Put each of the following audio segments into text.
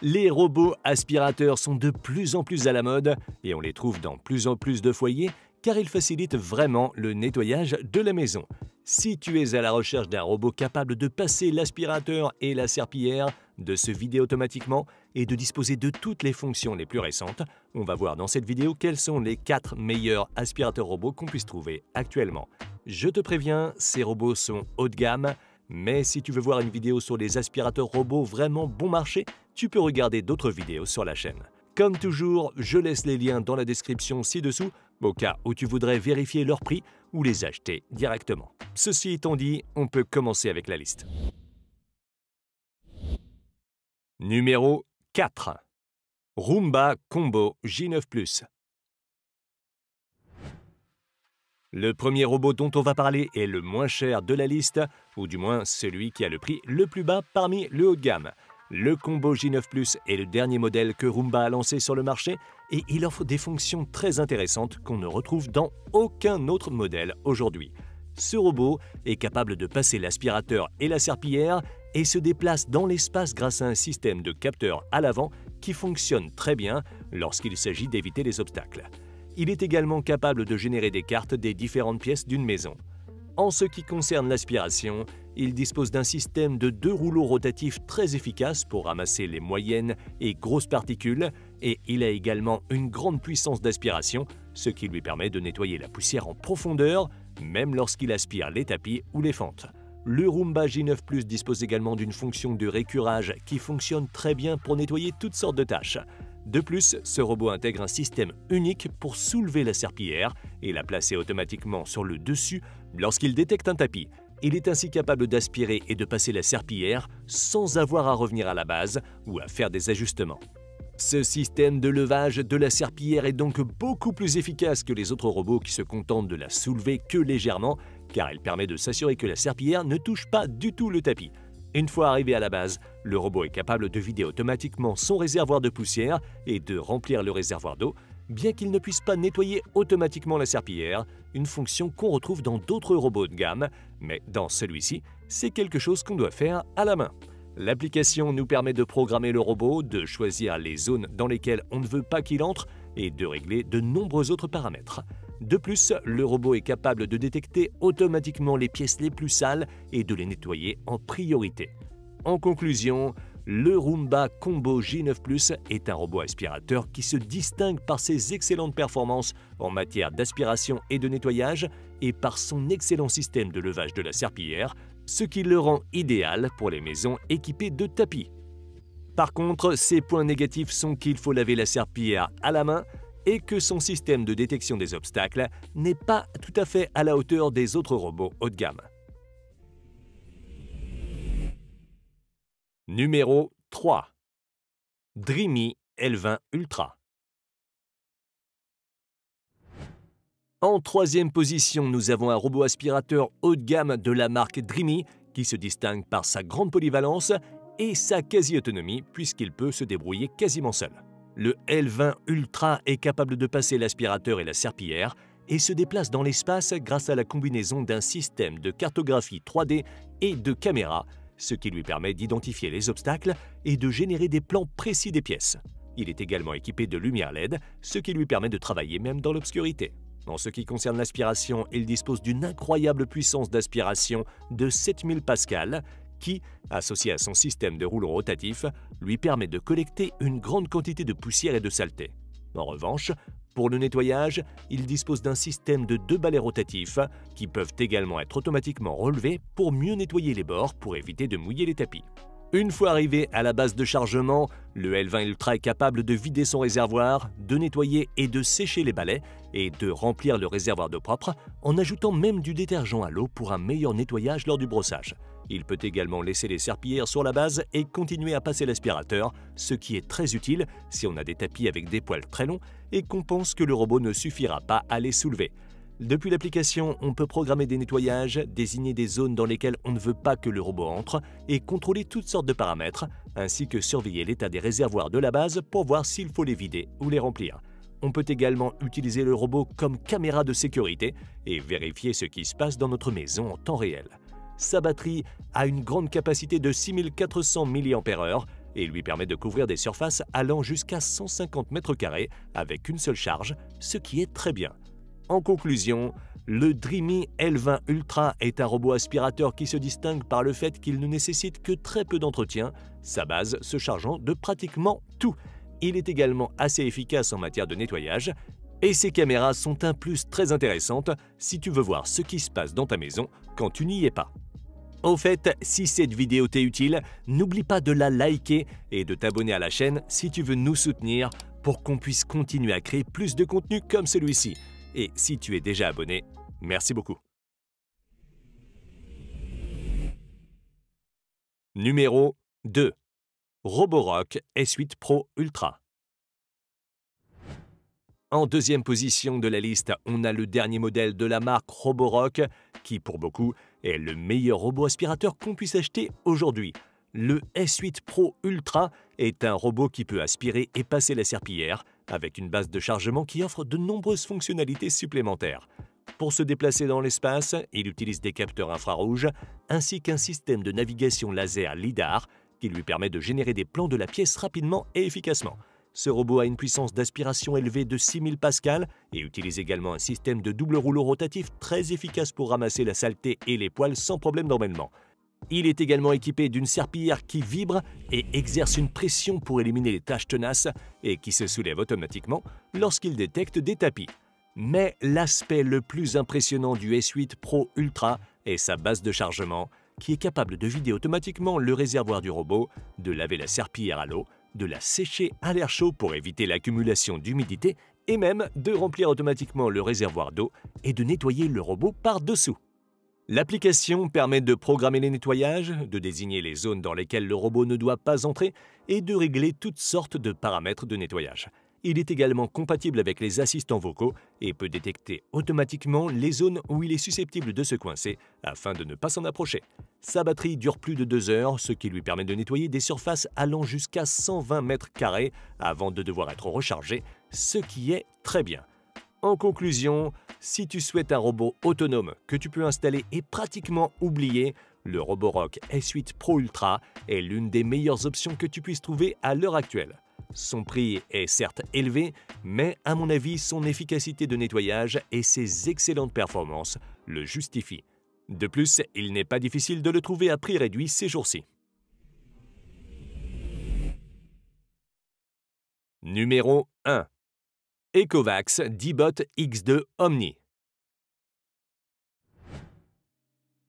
Les robots aspirateurs sont de plus en plus à la mode et on les trouve dans plus en plus de foyers car ils facilitent vraiment le nettoyage de la maison. Si tu es à la recherche d'un robot capable de passer l'aspirateur et la serpillière, de se vider automatiquement et de disposer de toutes les fonctions les plus récentes, on va voir dans cette vidéo quels sont les 4 meilleurs aspirateurs robots qu'on puisse trouver actuellement. Je te préviens, ces robots sont haut de gamme, mais si tu veux voir une vidéo sur les aspirateurs robots vraiment bon marché, tu peux regarder d'autres vidéos sur la chaîne. Comme toujours, je laisse les liens dans la description ci-dessous, au cas où tu voudrais vérifier leur prix ou les acheter directement. Ceci étant dit, on peut commencer avec la liste. Numéro 4. Roomba Combo J9+. Le premier robot dont on va parler est le moins cher de la liste, ou du moins celui qui a le prix le plus bas parmi le haut de gamme. Le Combo J9+ est le dernier modèle que Roomba a lancé sur le marché et il offre des fonctions très intéressantes qu'on ne retrouve dans aucun autre modèle aujourd'hui. Ce robot est capable de passer l'aspirateur et la serpillière et se déplace dans l'espace grâce à un système de capteurs à l'avant qui fonctionne très bien lorsqu'il s'agit d'éviter les obstacles. Il est également capable de générer des cartes des différentes pièces d'une maison. En ce qui concerne l'aspiration, il dispose d'un système de 2 rouleaux rotatifs très efficace pour ramasser les moyennes et grosses particules et il a également une grande puissance d'aspiration, ce qui lui permet de nettoyer la poussière en profondeur, même lorsqu'il aspire les tapis ou les fentes. Le Roomba J9+ dispose également d'une fonction de récurage qui fonctionne très bien pour nettoyer toutes sortes de tâches. De plus, ce robot intègre un système unique pour soulever la serpillière et la placer automatiquement sur le dessus lorsqu'il détecte un tapis. Il est ainsi capable d'aspirer et de passer la serpillière sans avoir à revenir à la base ou à faire des ajustements. Ce système de levage de la serpillière est donc beaucoup plus efficace que les autres robots qui se contentent de la soulever que légèrement, car il permet de s'assurer que la serpillière ne touche pas du tout le tapis. Une fois arrivé à la base, le robot est capable de vider automatiquement son réservoir de poussière et de remplir le réservoir d'eau, bien qu'il ne puisse pas nettoyer automatiquement la serpillière, une fonction qu'on retrouve dans d'autres robots de gamme, mais dans celui-ci, c'est quelque chose qu'on doit faire à la main. L'application nous permet de programmer le robot, de choisir les zones dans lesquelles on ne veut pas qu'il entre et de régler de nombreux autres paramètres. De plus, le robot est capable de détecter automatiquement les pièces les plus sales et de les nettoyer en priorité. En conclusion, le Roomba Combo J9+ est un robot aspirateur qui se distingue par ses excellentes performances en matière d'aspiration et de nettoyage et par son excellent système de levage de la serpillière, ce qui le rend idéal pour les maisons équipées de tapis. Par contre, ses points négatifs sont qu'il faut laver la serpillière à la main et que son système de détection des obstacles n'est pas tout à fait à la hauteur des autres robots haut de gamme. Numéro 3. Dreamy L20 Ultra. En troisième position, nous avons un robot aspirateur haut de gamme de la marque Dreamy qui se distingue par sa grande polyvalence et sa quasi-autonomie puisqu'il peut se débrouiller quasiment seul. Le L20 Ultra est capable de passer l'aspirateur et la serpillière et se déplace dans l'espace grâce à la combinaison d'un système de cartographie 3D et de caméras, ce qui lui permet d'identifier les obstacles et de générer des plans précis des pièces. Il est également équipé de lumière LED, ce qui lui permet de travailler même dans l'obscurité. En ce qui concerne l'aspiration, il dispose d'une incroyable puissance d'aspiration de 7000 pascal qui, associé à son système de rouleau rotatif, lui permet de collecter une grande quantité de poussière et de saleté. En revanche, pour le nettoyage, il dispose d'un système de 2 balais rotatifs qui peuvent également être automatiquement relevés pour mieux nettoyer les bords pour éviter de mouiller les tapis. Une fois arrivé à la base de chargement, le L20 Ultra est capable de vider son réservoir, de nettoyer et de sécher les balais et de remplir le réservoir d'eau propre en ajoutant même du détergent à l'eau pour un meilleur nettoyage lors du brossage. Il peut également laisser les serpillières sur la base et continuer à passer l'aspirateur, ce qui est très utile si on a des tapis avec des poils très longs et qu'on pense que le robot ne suffira pas à les soulever. Depuis l'application, on peut programmer des nettoyages, désigner des zones dans lesquelles on ne veut pas que le robot entre et contrôler toutes sortes de paramètres, ainsi que surveiller l'état des réservoirs de la base pour voir s'il faut les vider ou les remplir. On peut également utiliser le robot comme caméra de sécurité et vérifier ce qui se passe dans notre maison en temps réel. Sa batterie a une grande capacité de 6400 mAh et lui permet de couvrir des surfaces allant jusqu'à 150 mètres carrés avec une seule charge, ce qui est très bien. En conclusion, le Dreamy L20 Ultra est un robot aspirateur qui se distingue par le fait qu'il ne nécessite que très peu d'entretien, sa base se chargeant de pratiquement tout. Il est également assez efficace en matière de nettoyage et ses caméras sont un plus très intéressantes si tu veux voir ce qui se passe dans ta maison quand tu n'y es pas. Au fait, si cette vidéo t'est utile, n'oublie pas de la liker et de t'abonner à la chaîne si tu veux nous soutenir pour qu'on puisse continuer à créer plus de contenu comme celui-ci. Et si tu es déjà abonné, merci beaucoup. Numéro 2. Roborock S8 Pro Ultra. En deuxième position de la liste, on a le dernier modèle de la marque Roborock, qui pour beaucoup est le meilleur robot aspirateur qu'on puisse acheter aujourd'hui. Le S8 Pro Ultra est un robot qui peut aspirer et passer la serpillière, avec une base de chargement qui offre de nombreuses fonctionnalités supplémentaires. Pour se déplacer dans l'espace, il utilise des capteurs infrarouges, ainsi qu'un système de navigation laser LiDAR, qui lui permet de générer des plans de la pièce rapidement et efficacement. Ce robot a une puissance d'aspiration élevée de 6000 pascal et utilise également un système de double rouleau rotatif très efficace pour ramasser la saleté et les poils sans problème d'emmêlement. Il est également équipé d'une serpillière qui vibre et exerce une pression pour éliminer les taches tenaces et qui se soulève automatiquement lorsqu'il détecte des tapis. Mais l'aspect le plus impressionnant du S8 Pro Ultra est sa base de chargement qui est capable de vider automatiquement le réservoir du robot, de laver la serpillière à l'eau, de la sécher à l'air chaud pour éviter l'accumulation d'humidité et même de remplir automatiquement le réservoir d'eau et de nettoyer le robot par-dessous. L'application permet de programmer les nettoyages, de désigner les zones dans lesquelles le robot ne doit pas entrer et de régler toutes sortes de paramètres de nettoyage. Il est également compatible avec les assistants vocaux et peut détecter automatiquement les zones où il est susceptible de se coincer afin de ne pas s'en approcher. Sa batterie dure plus de 2 heures, ce qui lui permet de nettoyer des surfaces allant jusqu'à 120 mètres carrés avant de devoir être rechargé, ce qui est très bien. En conclusion, si tu souhaites un robot autonome que tu peux installer et pratiquement oublier, le Roborock S8 Pro Ultra est l'une des meilleures options que tu puisses trouver à l'heure actuelle. Son prix est certes élevé, mais à mon avis, son efficacité de nettoyage et ses excellentes performances le justifient. De plus, il n'est pas difficile de le trouver à prix réduit ces jours-ci. Numéro 1. Ecovacs D-Bot X2 Omni.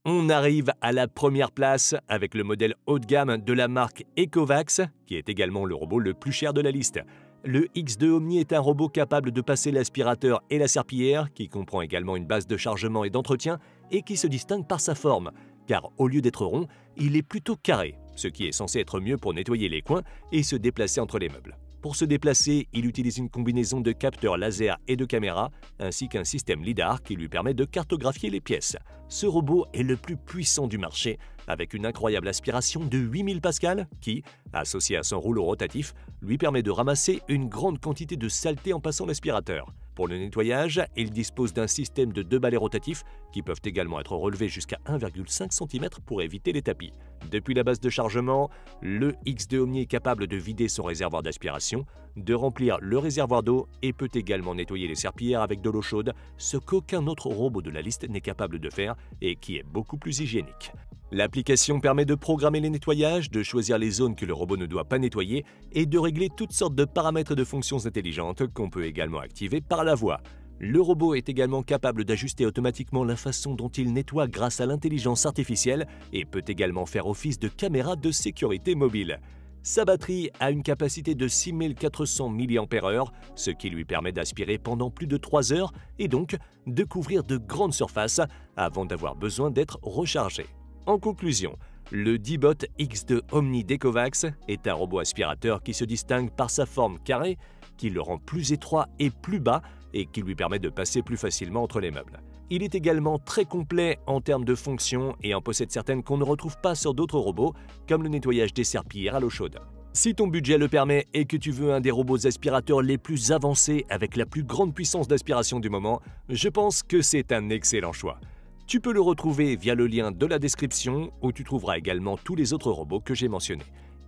On arrive à la première place avec le modèle haut de gamme de la marque Ecovacs, qui est également le robot le plus cher de la liste. Le X2 Omni est un robot capable de passer l'aspirateur et la serpillière, qui comprend également une base de chargement et d'entretien, et qui se distingue par sa forme, car au lieu d'être rond, il est plutôt carré, ce qui est censé être mieux pour nettoyer les coins et se déplacer entre les meubles. Pour se déplacer, il utilise une combinaison de capteurs laser et de caméras, ainsi qu'un système LiDAR qui lui permet de cartographier les pièces. Ce robot est le plus puissant du marché, avec une incroyable aspiration de 8000 pascal qui, associé à son rouleau rotatif, lui permet de ramasser une grande quantité de saleté en passant l'aspirateur. Pour le nettoyage, il dispose d'un système de 2 balais rotatifs qui peuvent également être relevés jusqu'à 1,5 cm pour éviter les tapis. Depuis la base de chargement, le X2 Omni est capable de vider son réservoir d'aspiration, de remplir le réservoir d'eau et peut également nettoyer les serpillières avec de l'eau chaude, ce qu'aucun autre robot de la liste n'est capable de faire et qui est beaucoup plus hygiénique. L'application permet de programmer les nettoyages, de choisir les zones que le robot ne doit pas nettoyer et de régler toutes sortes de paramètres et de fonctions intelligentes qu'on peut également activer par la voix. Le robot est également capable d'ajuster automatiquement la façon dont il nettoie grâce à l'intelligence artificielle et peut également faire office de caméra de sécurité mobile. Sa batterie a une capacité de 6400 mAh, ce qui lui permet d'aspirer pendant plus de 3 heures et donc de couvrir de grandes surfaces avant d'avoir besoin d'être rechargé. En conclusion, le D-Bot X2 Omni d'Ecovacs est un robot aspirateur qui se distingue par sa forme carrée, qui le rend plus étroit et plus bas et qui lui permet de passer plus facilement entre les meubles. Il est également très complet en termes de fonctions et en possède certaines qu'on ne retrouve pas sur d'autres robots, comme le nettoyage des serpillières à l'eau chaude. Si ton budget le permet et que tu veux un des robots aspirateurs les plus avancés avec la plus grande puissance d'aspiration du moment, je pense que c'est un excellent choix. Tu peux le retrouver via le lien de la description où tu trouveras également tous les autres robots que j'ai mentionnés.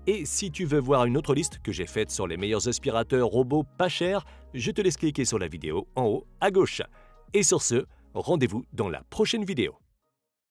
Et si tu veux voir une autre liste que j'ai faite sur les meilleurs aspirateurs robots pas chers, je te laisse cliquer sur la vidéo en haut à gauche. Et sur ce, rendez-vous dans la prochaine vidéo.